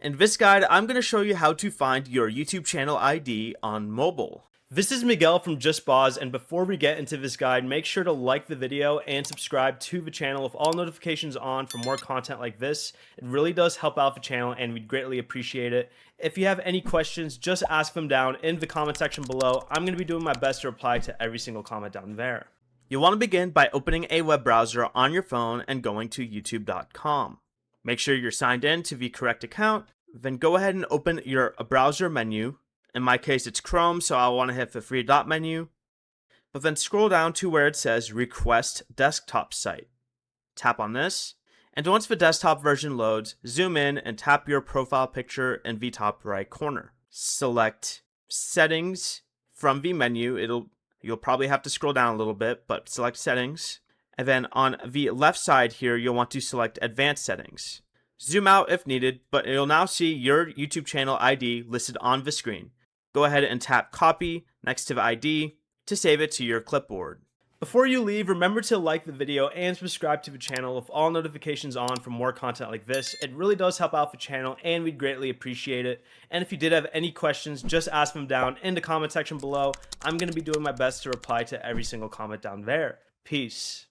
In this guide, I'm going to show you how to find your YouTube channel ID on mobile. This is Miguel from Just Pause, and before we get into this guide, make sure to like the video and subscribe to the channel with all notifications on for more content like this. It really does help out the channel and we'd greatly appreciate it. If you have any questions, just ask them down in the comment section below. I'm going to be doing my best to reply to every single comment down there. You'll want to begin by opening a web browser on your phone and going to youtube.com. Make sure you're signed in to the correct account, then go ahead and open your browser menu. In my case, it's Chrome, so I'll want to hit the three dot menu, but then scroll down to where it says Request Desktop Site. Tap on this, and once the desktop version loads, zoom in and tap your profile picture in the top right corner. Select Settings from the menu. You'll probably have to scroll down a little bit, but select Settings. And then on the left side here, you'll want to select Advanced Settings. Zoom out if needed, but you'll now see your YouTube channel ID listed on the screen. Go ahead and tap Copy next to the ID to save it to your clipboard. Before you leave, remember to like the video and subscribe to the channel with all notifications on for more content like this. It really does help out the channel and we'd greatly appreciate it. And if you did have any questions, just ask them down in the comment section below. I'm going to be doing my best to reply to every single comment down there. Peace.